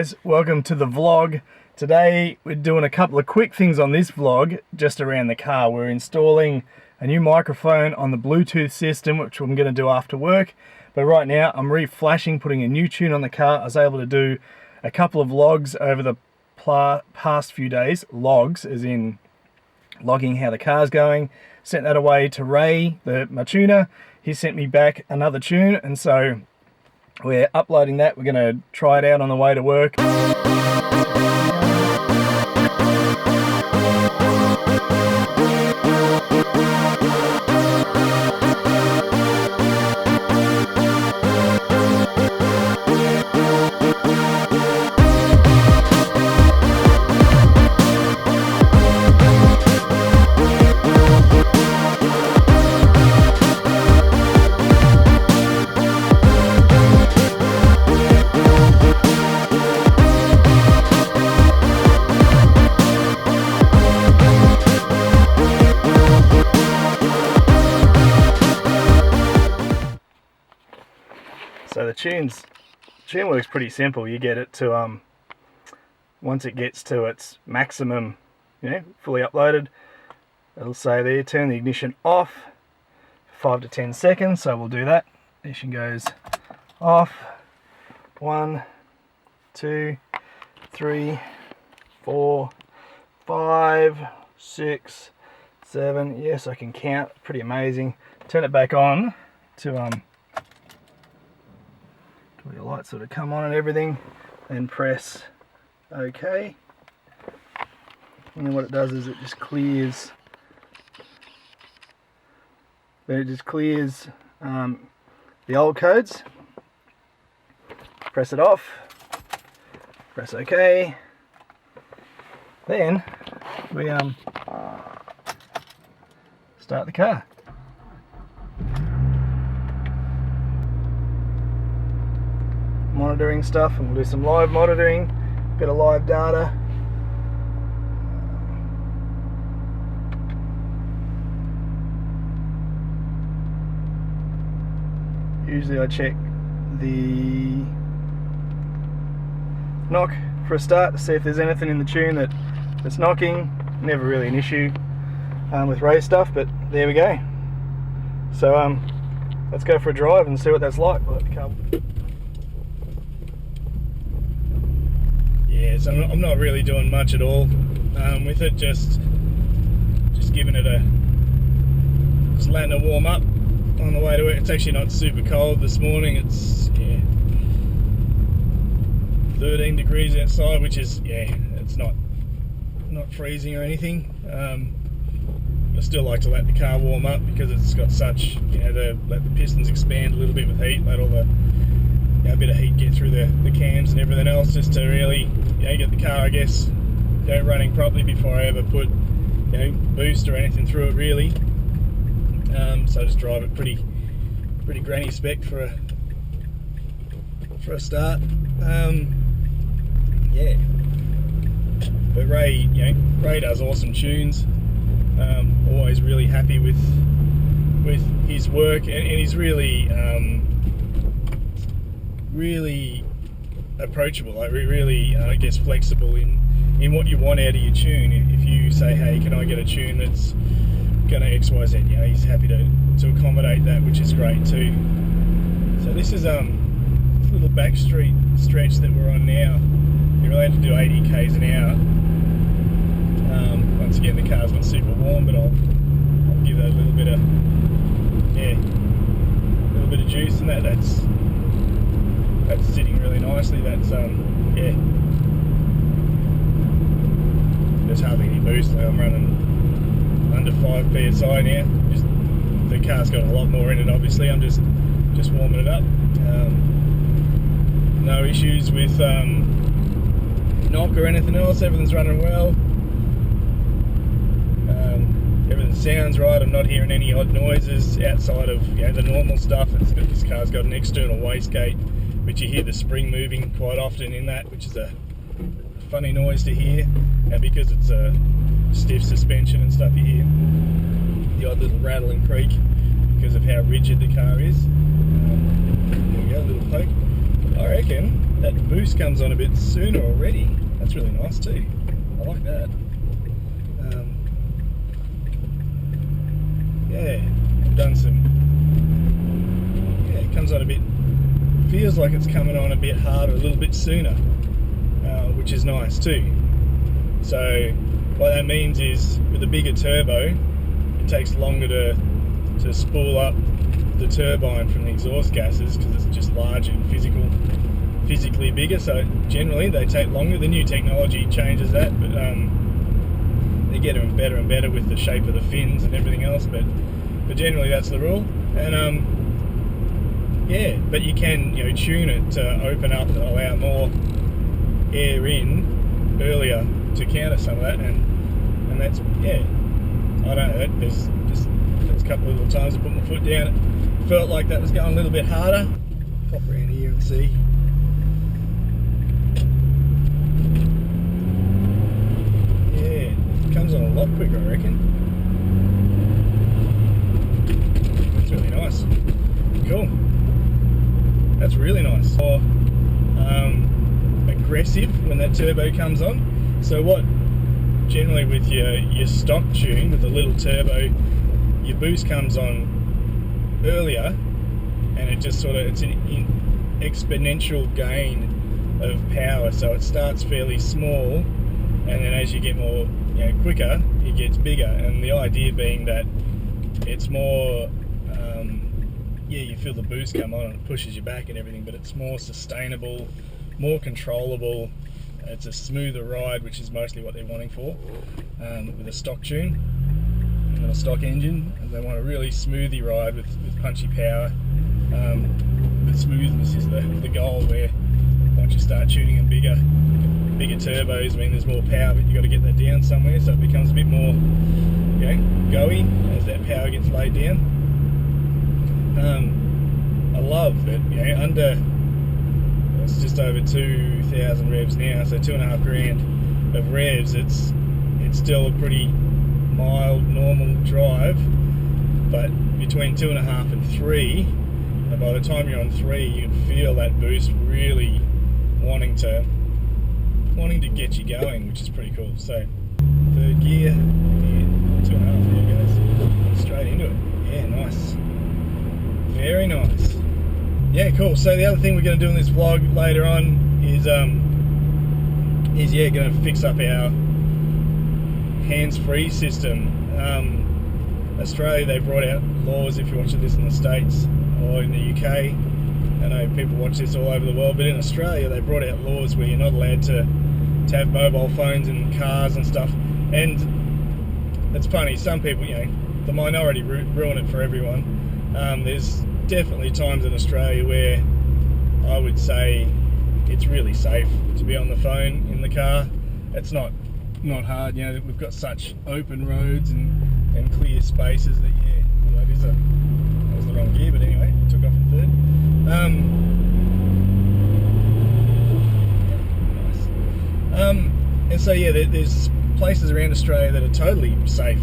guys, welcome to the vlog. Today we're doing a couple of quick things on this vlog just around the car. We're installing a new microphone on the Bluetooth system, which I'm going to do after work. But right now I'm re-flashing, putting a new tune on the car. I was able to do a couple of logs over the past few days. Logs as in logging how the car's going. Sent that away to Ray, my tuner. He sent me back another tune, and so we're uploading that. We're going to try it out on the way to work. So the tune works pretty simple. You get it to once it gets to its maximum, fully uploaded, it'll say there, turn the ignition off for 5 to 10 seconds. So we'll do that. Ignition goes off. 1, 2, 3, 4, 5, 6, 7. Yes, I can count. Pretty amazing. Turn it back on to your lights sort of come on and everything, then press OK, and then what it does is it just clears. Then it just clears the old codes. Press it off, press OK, then we start the car. Monitoring stuff, and we'll do some live monitoring, bit of live data. Usually I check the knock for a start to see if there's anything in the tune that's knocking. Never really an issue with Ray stuff, but there we go. So let's go for a drive and see what that's like. Yeah, so I'm not really doing much at all with it, just giving it just letting it warm up on the way to it. It's actually not super cold this morning. It's 13 degrees outside, which is it's not freezing or anything. I still like to let the car warm up because it's got such, let the pistons expand a little bit with heat, let all the a bit of heat get through the cams and everything else, just to really get the car, I guess, running properly before I ever put boost or anything through it really. So I just drive it pretty granny spec for a start. But Ray does awesome tunes. Always really happy with his work, and he's really approachable, like really I guess flexible in what you want out of your tune. If you say, hey, can I get a tune that's gonna XYZ, he's happy to accommodate that, which is great too. So this is this little back street stretch that we're on now. You're allowed to do 80 k's an hour. Once again, the car's not super warm, but I'll give that a little bit of juice, and that's sitting really nicely. That's there's hardly any boost. I'm running under 5 psi now. Just the car's got a lot more in it. Obviously, I'm just warming it up. No issues with knock or anything else. Everything's running well. Everything sounds right. I'm not hearing any odd noises outside of the normal stuff. This car's got an external wastegate, which you hear the spring moving quite often in that, which is a funny noise to hear. And because it's a stiff suspension and stuff, you hear the odd little rattle and creak because of how rigid the car is. There we go, a little poke. I reckon that boost comes on a bit sooner already. That's really nice too. I like that. Yeah, I've done some. Yeah, it comes on a bit. Feels like it's coming on a bit harder, a little bit sooner, which is nice too. So what that means is, with a bigger turbo, it takes longer to spool up the turbine from the exhaust gases because it's just larger and physically bigger. So generally they take longer. The new technology changes that, but they get better and better with the shape of the fins and everything else. But generally that's the rule. And yeah, but you can tune it to open up and allow more air in earlier to counter some of that, and that's, yeah, I don't know, there's a couple of little times I put my foot down, it felt like that was going a little bit harder. Pop around here and see. Yeah, it comes on a lot quicker, I reckon. That's really nice. Cool. That's really nice. More aggressive when that turbo comes on. So what generally with your stock tune with a little turbo, your boost comes on earlier, and it just sort of, it's an exponential gain of power. So it starts fairly small, and then as you get more quicker, it gets bigger. And the idea being that it's more yeah, you feel the boost come on and it pushes you back and everything, but it's more sustainable, more controllable. It's a smoother ride, which is mostly what they're wanting for, with a stock tune and a stock engine. And they want a really smoothy ride with punchy power. But smoothness is the goal, where once you start tuning in bigger turbos, I mean, there's more power, but you've got to get that down somewhere, so it becomes a bit more go-y as that power gets laid down. I love that, under, it's just over 2,000 revs now, so 2.5 grand of revs, it's still a pretty mild, normal drive, but between 2.5 and 3, and by the time you're on 3, you can feel that boost really wanting to get you going, which is pretty cool. So third gear, 2.5, there goes, straight into it. Yeah, nice. Very nice. Yeah, cool. So the other thing we're going to do in this vlog later on is going to fix up our hands-free system. Australia, they brought out laws, if you're watching this in the States or in the UK. I know people watch this all over the world, but in Australia they brought out laws where you're not allowed to have mobile phones in cars and stuff. And it's funny, some people, the minority ruin it for everyone. There's definitely times in Australia where I would say it's really safe to be on the phone in the car. It's not hard, we've got such open roads and clear spaces that, yeah, well, that was the wrong gear, but anyway, it took off in third. Nice. And so yeah, there's places around Australia that are totally safe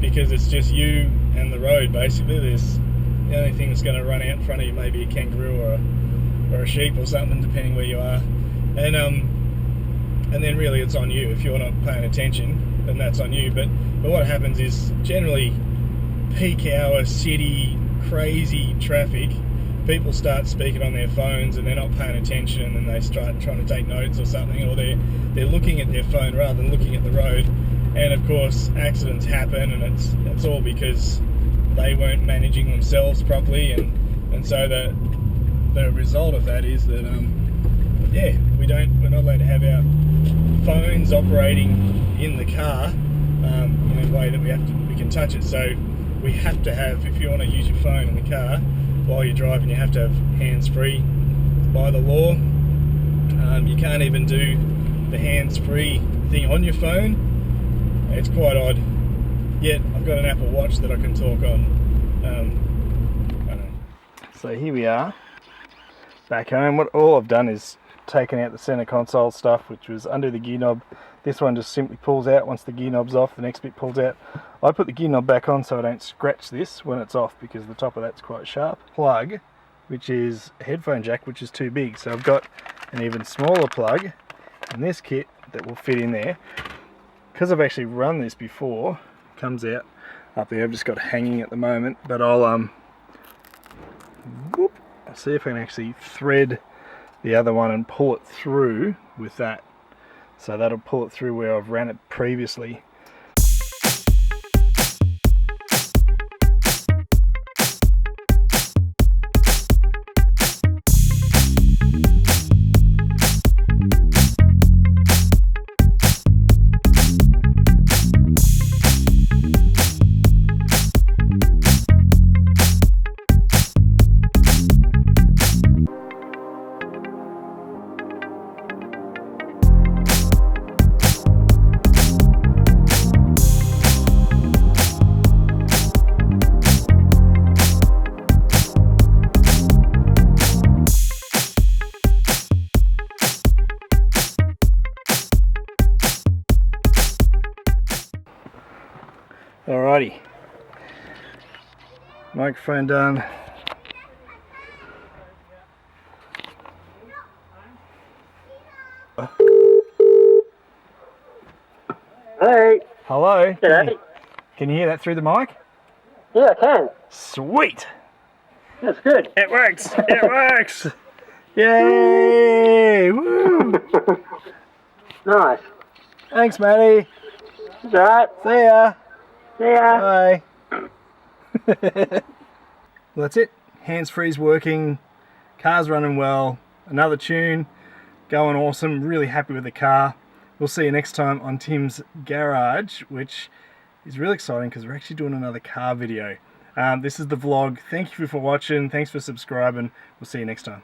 because it's just you and the road basically. There's the only thing that's going to run out in front of you maybe a kangaroo or a sheep or something, depending where you are. And then really it's on you. If you're not paying attention, then that's on you. But what happens is, generally peak hour city crazy traffic, people start speaking on their phones and they're not paying attention, and then they start trying to take notes or something, or they're looking at their phone rather than looking at the road. And of course accidents happen, and it's all because they weren't managing themselves properly, and so the result of that is that yeah, we're not allowed to have our phones operating in the car in a way that we can touch it. So we have to have, if you want to use your phone in the car while you're driving, you have to have hands-free by the law. You can't even do the hands-free thing on your phone. It's quite odd. Yet I've got an Apple Watch that I can talk on. I don't know. So here we are, back home. All I've done is taken out the center console stuff, which was under the gear knob. This one just simply pulls out. Once the gear knob's off, the next bit pulls out. I put the gear knob back on so I don't scratch this when it's off, because the top of that's quite sharp. Plug which is a headphone jack, which is too big. So I've got an even smaller plug in this kit that will fit in there. Because I've actually run this before, it comes out up there. I've just got it hanging at the moment, but I'll see if I can actually thread the other one and pull it through with that. So that'll pull it through where I've ran it previously. Alrighty, microphone done. Hey. Hello. G'day. Can you hear that through the mic? Yeah, I can. Sweet. That's good. It works. It works. Yay! Woo! Nice. Thanks, Matty. It's alright. See ya. See ya. Bye. Well, that's it. Hands-free's working. Car's running well. Another tune. Going awesome. Really happy with the car. We'll see you next time on Tim's Garage, which is really exciting because we're actually doing another car video. This is the vlog. Thank you for watching. Thanks for subscribing. We'll see you next time.